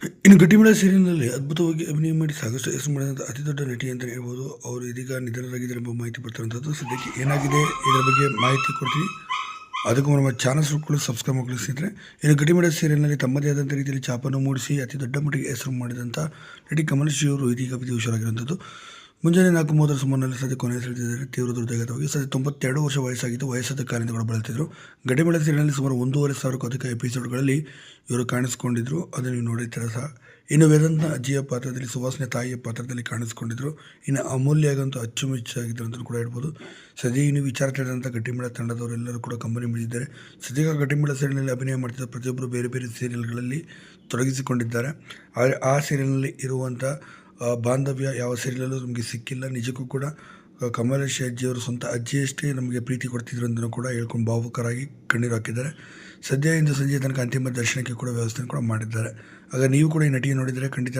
ಇನ್ನು ಗಟ್ಟಿಮಳ ಸೀರಿಯಲ್ನಲ್ಲಿ ಅದ್ಭುತವಾಗಿ ಅಭಿನಯ ಮಾಡಿ ಸಾಕಷ್ಟು ಹೆಸರು ಮಾಡಿದಂಥ ಅತಿ ದೊಡ್ಡ ನಟಿ ಅಂತಲೇ ಹೇಳ್ಬೋದು. ಅವರು ಇದೀಗ ನಿಧನರಾಗಿದ್ದಾರೆ ಎಂಬ ಮಾಹಿತಿ ಬರ್ತಿರುವಂಥದ್ದು. ಸದ್ಯಕ್ಕೆ ಏನಾಗಿದೆ ಇದರ ಬಗ್ಗೆ ಮಾಹಿತಿ ಕೊಡ್ತೀನಿ. ಅದಕ್ಕೂ ನಮ್ಮ ಚಾನಲ್ಸ್ ಕೂಡ ಸಬ್ಸ್ಕ್ರೈಬ್ ಮಾಡ್ಕೊಳ್ಳಿ ಸ್ನೇಹಿತರೆ. ಇನ್ನು ಗಟ್ಟಿಮಳ ಸೀರಿಯಲ್ನಲ್ಲಿ ತಮ್ಮದೇ ಆದಂಥ ರೀತಿಯಲ್ಲಿ ಛಾಪನ್ನು ಮೂಡಿಸಿ ಅತಿ ದೊಡ್ಡ ಮಟ್ಟಿಗೆ ಹೆಸರು ಮಾಡಿದಂಥ ನಟಿ ಕಮಲ್ ಶ್ರೀ ಅವರು ಇದೀಗ ವಿಧಿವಶರಾಗಿರುವಂಥದ್ದು. ಮುಂಜಾನೆ 4:30 ಸುಮಾರಿನಲ್ಲಿ ಸದ್ಯ ಕೊನೆ ತಿಳಿದಿದ್ದಾರೆ. ತೀವ್ರ ಹೃದಯಾಘಾತವಾಗಿ ಸದ್ಯ 92 ವರ್ಷ ವಯಸ್ಸಾಗಿದ್ದು ವಯಸ್ಸಾದ ಕಾರಣದಿಂದ ಕೂಡ ಬಳಲ್ತಿದ್ರು. ಗಟ್ಟಿಮಳ ಸೀರಿಯಲ್ನಲ್ಲಿ ಸುಮಾರು 1,500ಕ್ಕೂ ಅಧಿಕ ಎಪಿಸೋಡ್ಗಳಲ್ಲಿ ಇವರು ಕಾಣಿಸ್ಕೊಂಡಿದ್ರು. ಅದನ್ನು ನೀವು ನೋಡಿರ್ತೀರ ಸಹ. ಇನ್ನು ವೇದಾಂತ ಅಜ್ಜಿಯ ಪಾತ್ರದಲ್ಲಿ, ಸುವಾಸನೆ ತಾಯಿಯ ಪಾತ್ರದಲ್ಲಿ ಕಾಣಿಸ್ಕೊಂಡಿದ್ರು. ಇನ್ನು ಅಮೂಲ್ಯಗಂತೂ ಅಚ್ಚುಮೆಚ್ಚಾಗಿದ್ದರು ಅಂತ ಕೂಡ ಹೇಳ್ಬೋದು. ಸದ್ಯ ಇನ್ನು ವಿಚಾರ ತಿಳಿದಂಥ ಗಟ್ಟಿಮಳ ತಂಡದವರೆಲ್ಲರೂ ಕೂಡ ಕಂಬನಿ ಮಿಡಿದಿದ್ದಾರೆ. ಸದ್ಯ ಗಟ್ಟಿಮಳ ಸೀರಿಯಲ್ನಲ್ಲಿ ಅಭಿನಯ ಮಾಡ್ತಿದ್ದ ಪ್ರತಿಯೊಬ್ಬರು ಬೇರೆ ಬೇರೆ ಸೀರಿಯಲ್ಗಳಲ್ಲಿ ತೊಡಗಿಸಿಕೊಂಡಿದ್ದಾರೆ. ಆದರೆ ಆ ಸೀರಿಯಲ್ನಲ್ಲಿ ಇರುವಂಥ ಬಾಂಧವ್ಯ ಯಾವ ಸೀರಿಯಲಲ್ಲೂ ನಮಗೆ ಸಿಕ್ಕಿಲ್ಲ. ನಿಜಕ್ಕೂ ಕೂಡ ಕಮಲೇಶ್ ಅಜ್ಜಿಯವರು ಸ್ವಂತ ಅಜ್ಜಿಯಷ್ಟೇ ನಮಗೆ ಪ್ರೀತಿ ಕೊಡ್ತಿದ್ರು ಅಂತಲೂ ಕೂಡ ಹೇಳ್ಕೊಂಡು ಭಾವುಕರಾಗಿ ಕಣ್ಣೀರು ಹಾಕಿದ್ದಾರೆ. ಸದ್ಯ ಇಂದು ಸಂಜೆ ತನಕ ಅಂತಿಮ ದರ್ಶನಕ್ಕೆ ಕೂಡ ವ್ಯವಸ್ಥೆ ಕೂಡ ಮಾಡಿದ್ದಾರೆ. ಆಗ ನೀವು ಕೂಡ ಈ ನಟಿಯನ್ನು ನೋಡಿದರೆ ಖಂಡಿತ